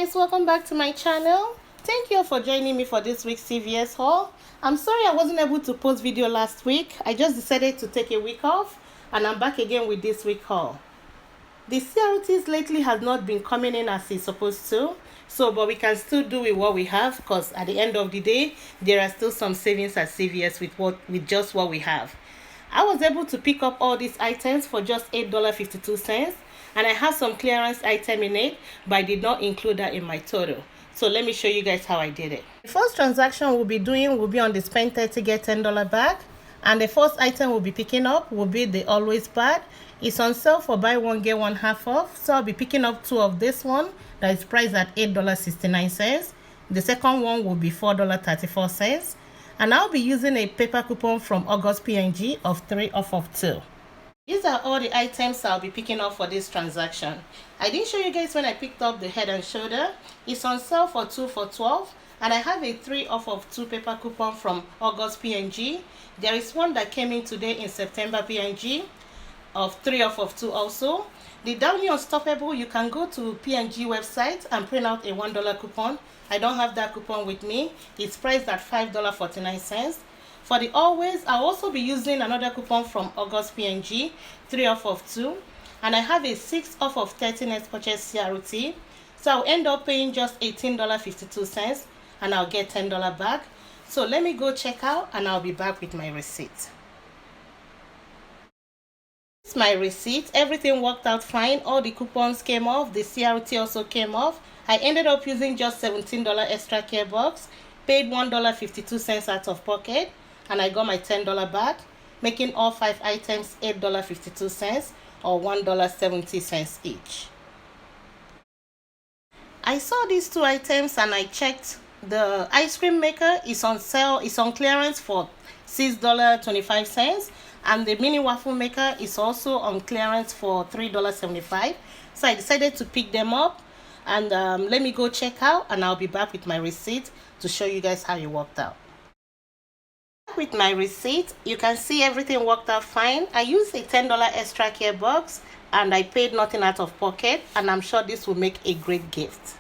guys, welcome back to my channel. Thank you all for joining me for this week's CVS haul. I'm sorry I wasn't able to post video last week. I just decided to take a week off and I'm back again with this week haul. The CRTs lately has not been coming in as it's supposed to, but we can still do with what we have, because at the end of the day there are still some savings at CVS with just what we have. I was able to pick up all these items for just $8.52, and I have some clearance item in it, but I did not include that in my total. So let me show you guys how I did it. The first transaction we'll be doing will be on the spend 30 get $10 bag, and the first item we'll be picking up will be the Always Bad. It's on sale for buy one get one half off, so I'll be picking up two of this one that is priced at $8.69. The second one will be $4.34, and I'll be using a paper coupon from August P&G of 3 off of 2. These are all the items I'll be picking up for this transaction. I didn't show you guys when I picked up the Head and Shoulder. It's on sale for 2 for $12, and I have a 3 off of 2 paper coupon from August P&G. There is one that came in today in September P&G of 3 off of 2 also. The Downy Unstoppable, you can go to P&G website and print out a $1 coupon. I don't have that coupon with me. It's priced at $5.49. For the Always, I'll also be using another coupon from August P&G, 3 off of 2. And I have a 6 off of 30 next purchase CRT. So I'll end up paying just $18.52 and I'll get $10 back. So let me go check out and I'll be back with my receipt. This is my receipt. Everything worked out fine. All the coupons came off. The CRT also came off. I ended up using just $17 extra care box, paid $1.52 out of pocket, and I got my $10 back, making all 5 items $8.52 or $1.70 each. I saw these 2 items and I checked. The ice cream maker is on sale, it's on clearance for $6.25, and the mini waffle maker is also on clearance for $3.75. So I decided to pick them up, and let me go check out and I'll be back with my receipt to show you guys how it worked out. With my receipt, you can see everything worked out fine. I used a $10 extra care box and I paid nothing out of pocket, and I'm sure this will make a great gift.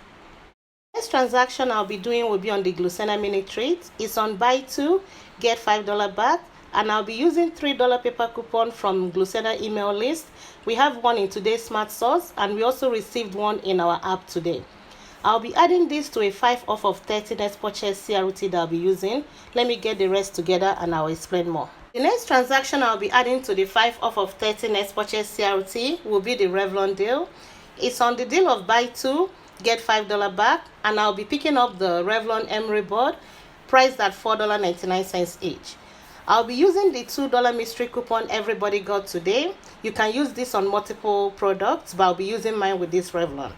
Next transaction I'll be doing will be on the Glucerna mini treat. It's on buy 2 get $5 back, and I'll be using $3 paper coupon from Glucerna email list. We have one in today's Smart Source, and we also received one in our app today. I'll be adding this to a 5 off of 30 next purchase CRT that I'll be using. Let me get the rest together and I'll explain more. The next transaction I'll be adding to the 5 off of 30 next purchase CRT will be the Revlon deal. It's on the deal of buy 2 get $5 back, and I'll be picking up the Revlon Emery board priced at $4.99 each. I'll be using the $2 mystery coupon everybody got today. You can use this on multiple products, but I'll be using mine with this Revlon.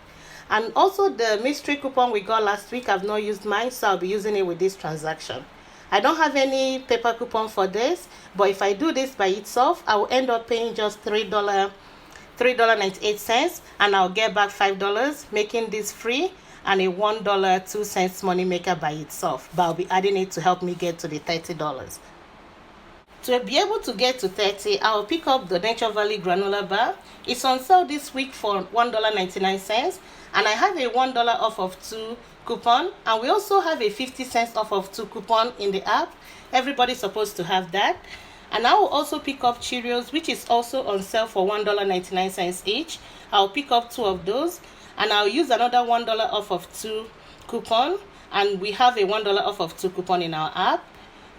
And also the mystery coupon we got last week, I've not used mine, so I'll be using it with this transaction. I don't have any paper coupon for this, but if I do this by itself, I will end up paying just $3.98, and I'll get back $5, making this free and a $1.02 money maker by itself, but I'll be adding it to help me get to the $30. To be able to get to 30, I'll pick up the Nature Valley granola bar. It's on sale this week for $1.99, and I have a $1 off of 2 coupon, and we also have a 50 cents off of 2 coupon in the app. Everybody's supposed to have that. And I will also pick up Cheerios, which is also on sale for $1.99 each. I'll pick up 2 of those, and I'll use another $1 off of 2 coupon, and we have a $1 off of 2 coupon in our app.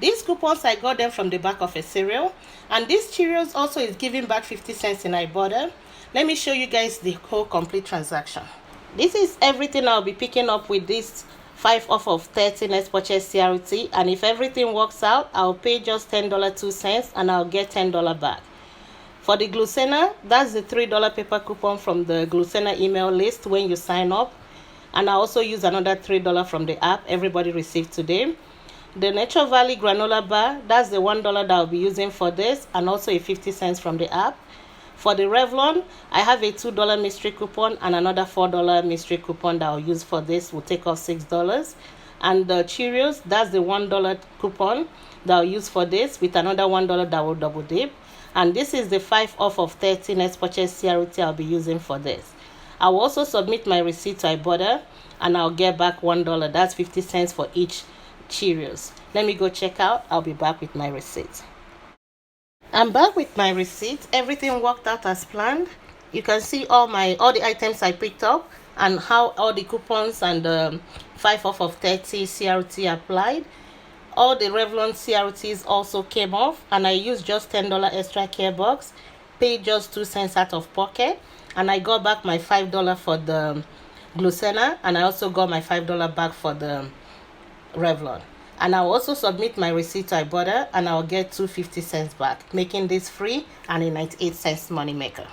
These coupons, I got them from the back of a cereal, and this Cheerios also is giving back 50 cents in Ibotta. Let me show you guys the whole complete transaction. This is everything I'll be picking up with this 5 off of 30 next purchase CRT, and if everything works out, I'll pay just $10.02 and I'll get $10 back. For the Glucerna, that's the $3 paper coupon from the Glucerna email list when you sign up, and I also use another $3 from the app everybody received today. The Nature Valley granola bar, that's the $1 that I'll be using for this, and also a 50 cents from the app. For the Revlon, I have a $2 mystery coupon and another $4 mystery coupon that I'll use for this. Will take off $6. And the Cheerios, that's the $1 coupon that I'll use for this, with another $1 that will double dip. And this is the 5 off of 30 next purchase CRT I'll be using for this. I will also submit my receipt to Ibotta and I'll get back $1. That's 50 cents for each Cheerios. Let me go check out. I'll be back with my receipt. I'm back with my receipt. Everything worked out as planned. You can see all the items I picked up and how all the coupons and 5 off of 30 CRT applied. All the Revlon CRTs also came off, and I used just $10 extra care box, paid just 2 cents out of pocket, and I got back my $5 for the Glucerna, and I also got my $5 back for the Revlon. And I'll also submit my receipt to Ibotta and I'll get 250 cents back, making this free and a 98 cents money maker.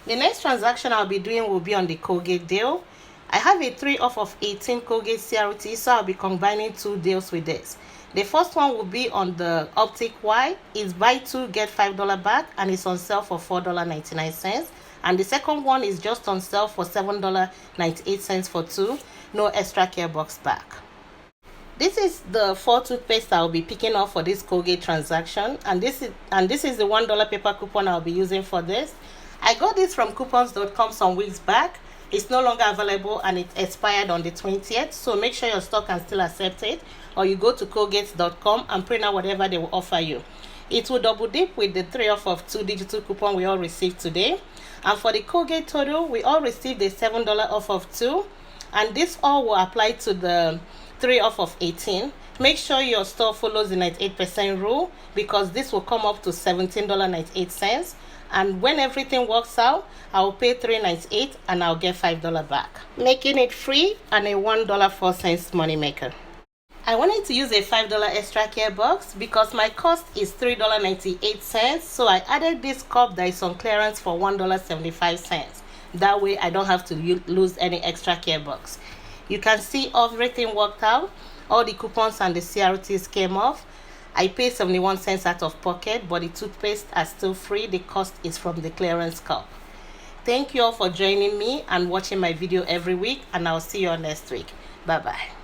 The next transaction I'll be doing will be on the Colgate deal. I have a 3 off of 18 Colgate CRT, so I'll be combining 2 deals with this. The first one will be on the Optic Y. It's buy 2 get $5 back, and it's on sale for $4.99. And the second one is just on sale for $7.98 for 2, no extra care box back. This is the 4 toothpaste I'll be picking up for this Colgate transaction, and this is the $1 paper coupon I'll be using for this. I got this from coupons.com some weeks back. It's no longer available and it expired on the 20th, so make sure your store can still accept it, or you go to colgate.com and print out whatever they will offer you. It will double dip with the 3 off of 2 digital coupon we all received today. And for the Colgate total, we all received a $7 off of 2, and this all will apply to the 3 off of 18. Make sure your store follows the 98% rule, because this will come up to $17.98. And when everything works out, I'll pay $3.98 and I'll get $5 back, making it free and a $1.04 money maker. I wanted to use a $5 extra care box because my cost is $3.98, so I added this cup that is on clearance for $1.75. That way I don't have to lose any extra care box. You can see everything worked out. All the coupons and the CRTs came off. I paid 71 cents out of pocket, but the toothpaste are still free. The cost is from the clearance cup. Thank you all for joining me and watching my video every week, and I'll see you all next week. Bye bye.